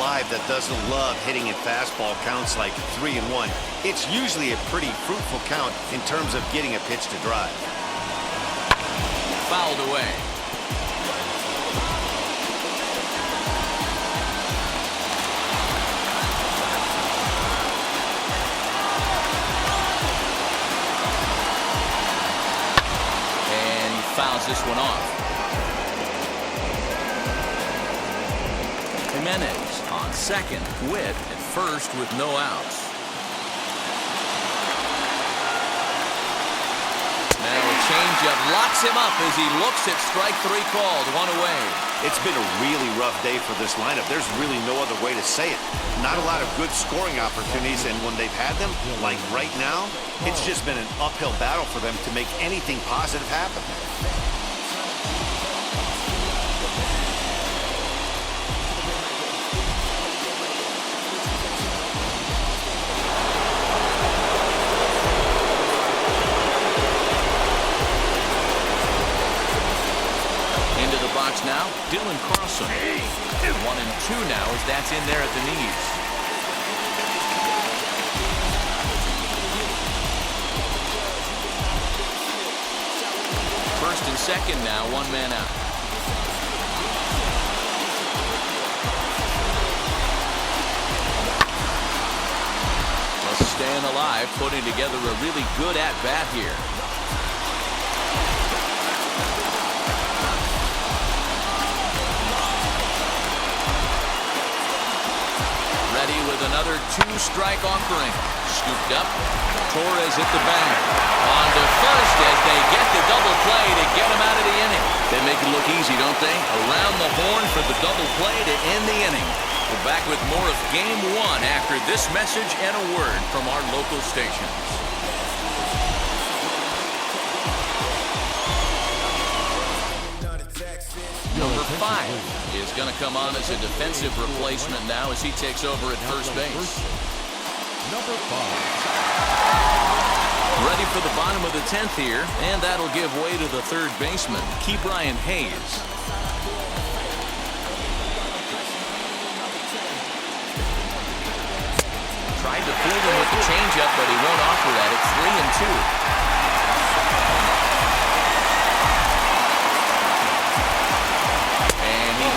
alive that doesn't love hitting at fastball counts like 3-1. It's usually a pretty fruitful count in terms of getting a pitch to drive. Fouled away. And he fouls this one off. Jimenez on second, Witt at first with no outs. Now a changeup locks him up as he looks at strike three called. One away. It's been a really rough day for this lineup. There's really no other way to say it. Not a lot of good scoring opportunities, and when they've had them, like right now, it's just been an uphill battle for them to make anything positive happen. Now, Dylan Carlson. 1-2 now as that's in there at the knees. First and second now, one man out. Well, staying alive, putting together a really good at-bat here. With another two-strike offering. Scooped up. Torres hit the banger. On to first as they get the double play to get him out of the inning. They make it look easy, don't they? Around the horn for the double play to end the inning. We're back with more of Game 1 after this message and a word from our local stations. Number 5 is going to come on as a defensive replacement now as he takes over at first base. Number 5. Ready for the bottom of the 10th here, and that'll give way to the third baseman, Brian Hayes. Tried to fool him with the changeup, but he won't offer that at 3-2.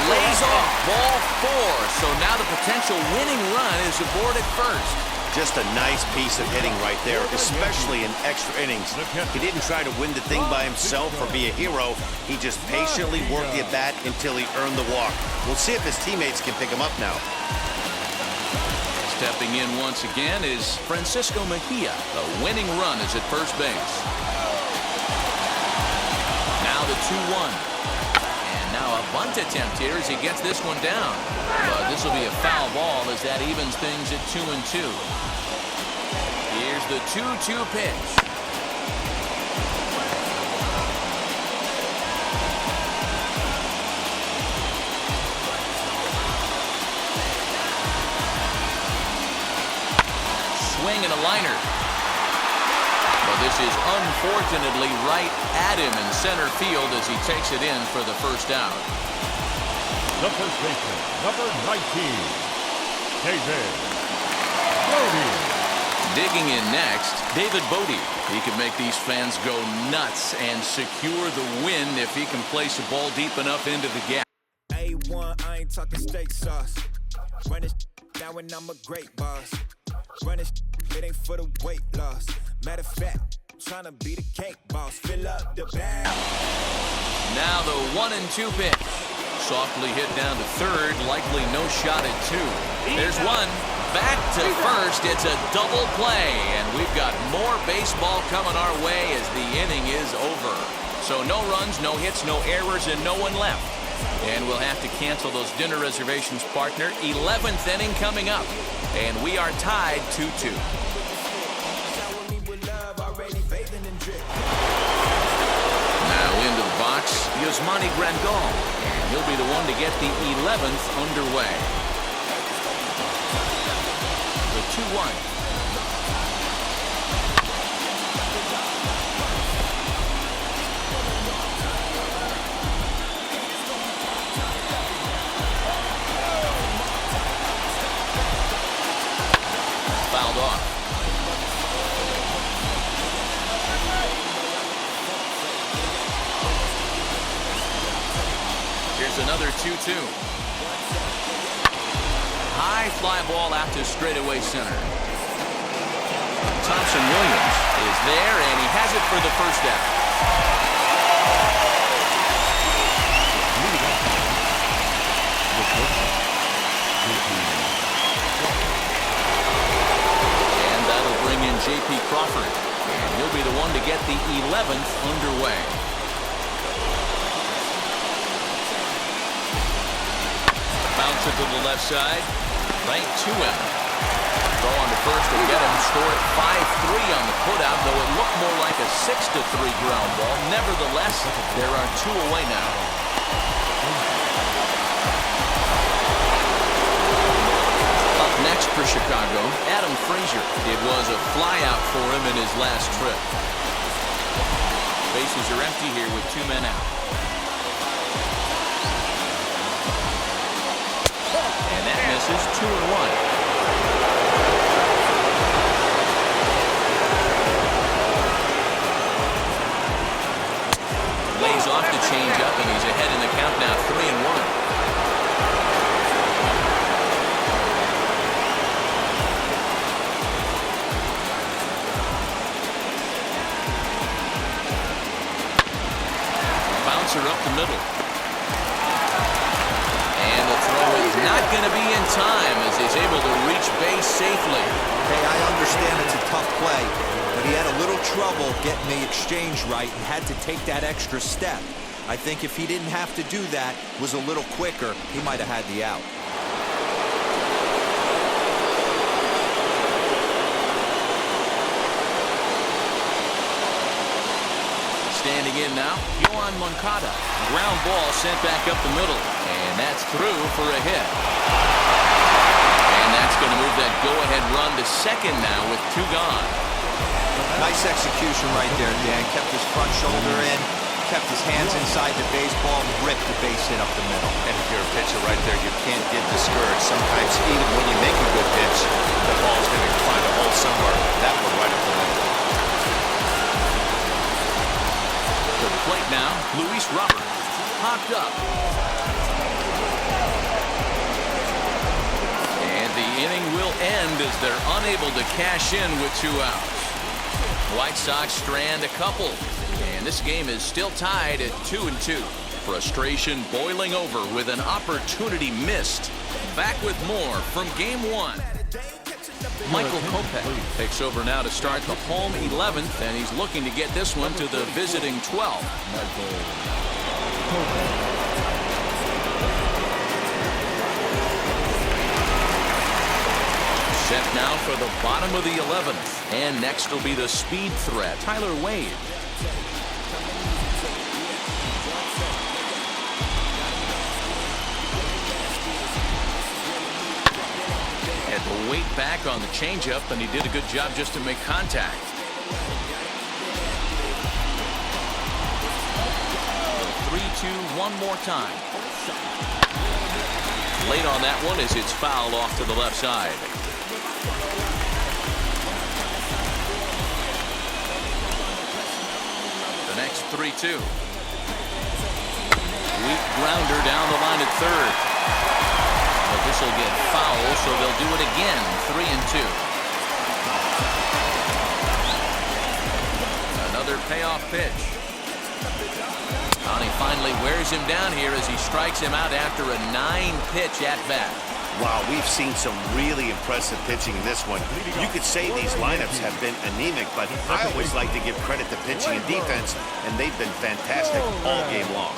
Lays off ball 4, so now the potential winning run is aboard at first. Just a nice piece of hitting right there, especially in extra innings. He didn't try to win the thing by himself or be a hero. He just patiently worked the at-bat until he earned the walk. We'll see if his teammates can pick him up now. Stepping in once again is Francisco Mejia. The winning run is at first base. Now the 2-1. Now a bunt attempt here as he gets this one down. But this will be a foul ball as that evens things at 2-2. Here's the 2-2 pitch. Swing and a liner. Well, this is unfortunately right at him in center field as he takes it in for the first out. The first baseman, number 19, David Bodie. Digging in next, David Bodie. He can make these fans go nuts and secure the win if he can place a ball deep enough into the gap. A1, I ain't talking steak sauce. Run it now and I'm a great boss. Run it ain't for the weight loss. Matter of fact, trying to be the cake boss. Fill up the bag. Now the 1-2 pitch. Softly hit down to third. Likely no shot at 2. There's one. Back to first. It's a double play. And we've got more baseball coming our way as the inning is over. So no runs, no hits, no errors, and no one left. And we'll have to cancel those dinner reservations, partner. 11th inning coming up. And we are tied 2-2. Now into the box, Yasmani Grandal. And he'll be the one to get the 11th underway. The 2-1. 2-2. High fly ball out to straightaway center. Thompson Williams is there, and he has it for the first out. And that'll bring in J.P. Crawford, and he'll be the one to get the 11th underway. Bounce it to the left side, right to him. Throw on to first and get him. Score at 5-3 on the putout, though it looked more like a 6-3 ground ball. Nevertheless, there are 2 away now. Up next for Chicago, Adam Frazier. It was a flyout for him in his last trip. Bases are empty here with 2 men out. And that misses 2-1. Lays off the changeup, and he's ahead in the count now, 3-1. Bouncer up the middle. And the throw is not going to be in time as he's able to reach base safely. Hey, I understand it's a tough play, but he had a little trouble getting the exchange right and had to take that extra step. I think if he didn't have to do that, was a little quicker, he might have had the out. Standing in now, Yohan Moncada. Ground ball sent back up the middle, and that's through for a hit. And that's going to move that go-ahead run to second now with 2 gone. Nice execution right there, Dan. Kept his front shoulder in, kept his hands inside the baseball, and ripped the base hit up the middle. And if you're a pitcher right there, you can't get discouraged. Sometimes even when you make a good pitch, the ball's going to find a hole somewhere. That one right up the middle. To the plate now, Luis Robert. Hopped up. And the inning will end as they're unable to cash in with 2 outs. White Sox strand a couple. And this game is still tied at 2-2. Frustration boiling over with an opportunity missed. Back with more from Game 1. Michael Kopech takes over now to start the home 11th, and he's looking to get this one to the visiting 12th. Set now for the bottom of the 11th, and next will be the speed threat, Tyler Wade. Had to wait back on the changeup, and he did a good job just to make contact. 3-2 one more time. Late on that one as it's fouled off to the left side. The next 3-2. Weak grounder down the line at third. But this will get foul, so they'll do it again. 3-2. Another payoff pitch. And he finally wears him down here as he strikes him out after a 9-pitch at-bat. Wow, we've seen some really impressive pitching in this one. You could say these lineups have been anemic, but I always like to give credit to pitching and defense, and they've been fantastic all game long.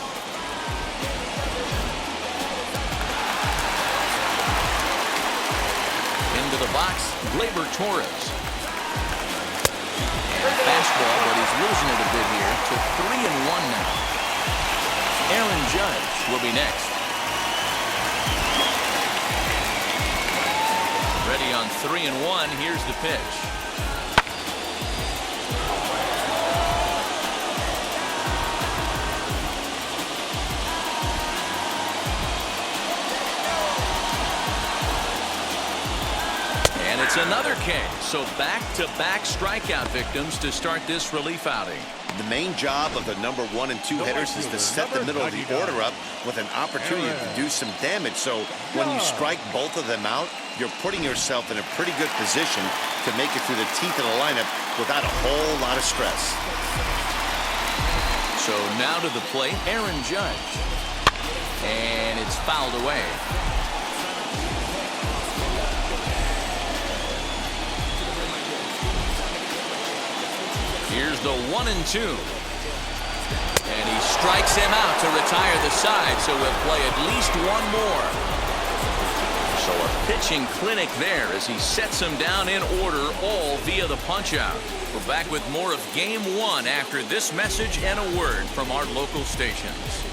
Into the box, Gleyber Torres. And fastball, but he's losing it a bit here to 3-1 now. Aaron Judge will be next. Ready on 3-1. Here's the pitch. And it's another K. So back-to-back strikeout victims to start this relief outing. The main job of the number 1 and 2 hitters is to set the middle of the order up with an opportunity to do some damage. So when you strike both of them out, you're putting yourself in a pretty good position to make it through the teeth of the lineup without a whole lot of stress. So now to the plate, Aaron Judge. And it's fouled away. Here's the 1 and 2. And he strikes him out to retire the side, so we'll play at least one more. So a pitching clinic there as he sets him down in order, all via the punch-out. We're back with more of Game 1 after this message and a word from our local stations.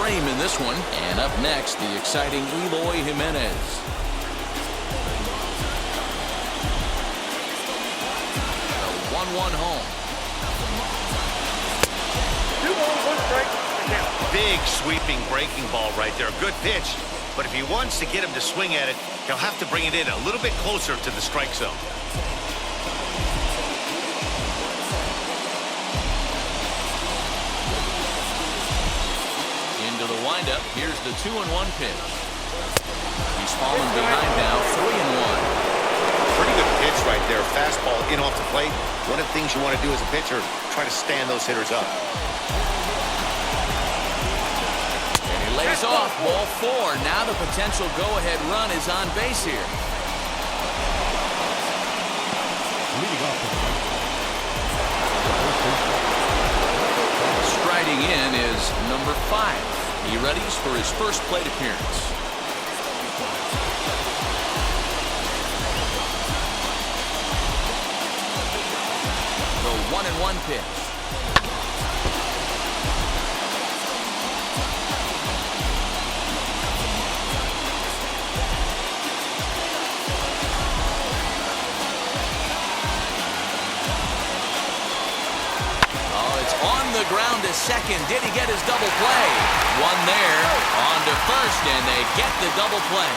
In this one, and up next, the exciting Eloy Jimenez. A 1-1 home. 2 balls, 1 strike. Big sweeping breaking ball right there. Good pitch, but if he wants to get him to swing at it, he'll have to bring it in a little bit closer to the strike zone. Windup. Here's the 2-1 pitch. He's fallen behind now, 3-1. Pretty good pitch right there. Fastball in off the plate. One of the things you want to do as a pitcher, try to stand those hitters up. And he lays off, ball 4. Now the potential go-ahead run is on base here. Leading off the Striding in is number 5. He readies for his first plate appearance. The 1-1 pitch. On the ground to second. Did he get his double play? One there. On to first, and they get the double play.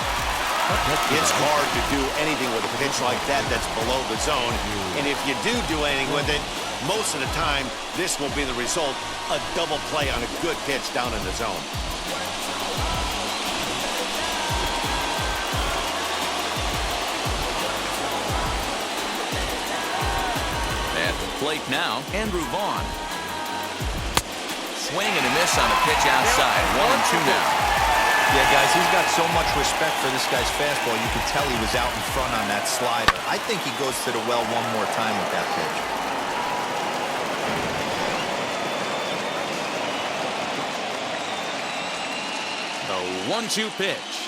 It's hard to do anything with a pitch like that that's below the zone. And if you do anything with it, most of the time, this will be the result. A double play on a good pitch down in the zone. At the plate now, Andrew Vaughn. Swing and a miss on a pitch outside. 1-2 now. Yeah, guys, he's got so much respect for this guy's fastball. You could tell he was out in front on that slider. I think he goes to the well one more time with that pitch. The 1-2 pitch.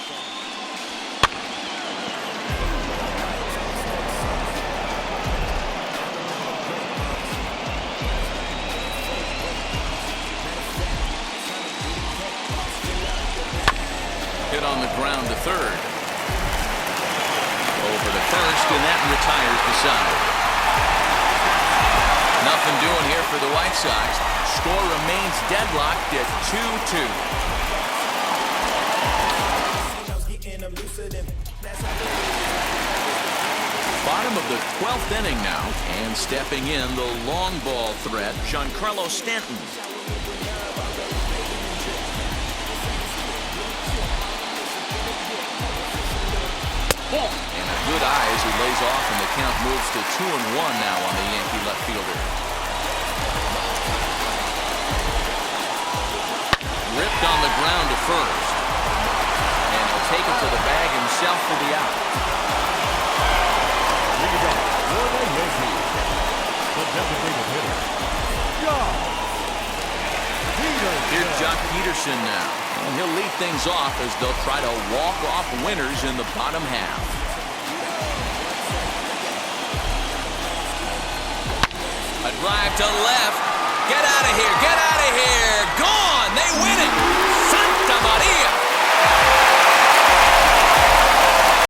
Hit on the ground to third. Over to first, and that retires the side. Nothing doing here for the White Sox. Score remains deadlocked at 2-2. Bottom of the 12th inning now, and stepping in the long ball threat, Giancarlo Stanton. And a good eye as he lays off, and the count moves to 2-1 now on the Yankee left fielder. Ripped on the ground to first. And he'll take it to the bag himself for the out. leading off for the Yankees, the designated hitter, Jock Peterson. Here's Jock Peterson now. And he'll lead things off as they'll try to walk off winners in the bottom half. A drive to left. Get out of here. Get out of here. Gone. They win it.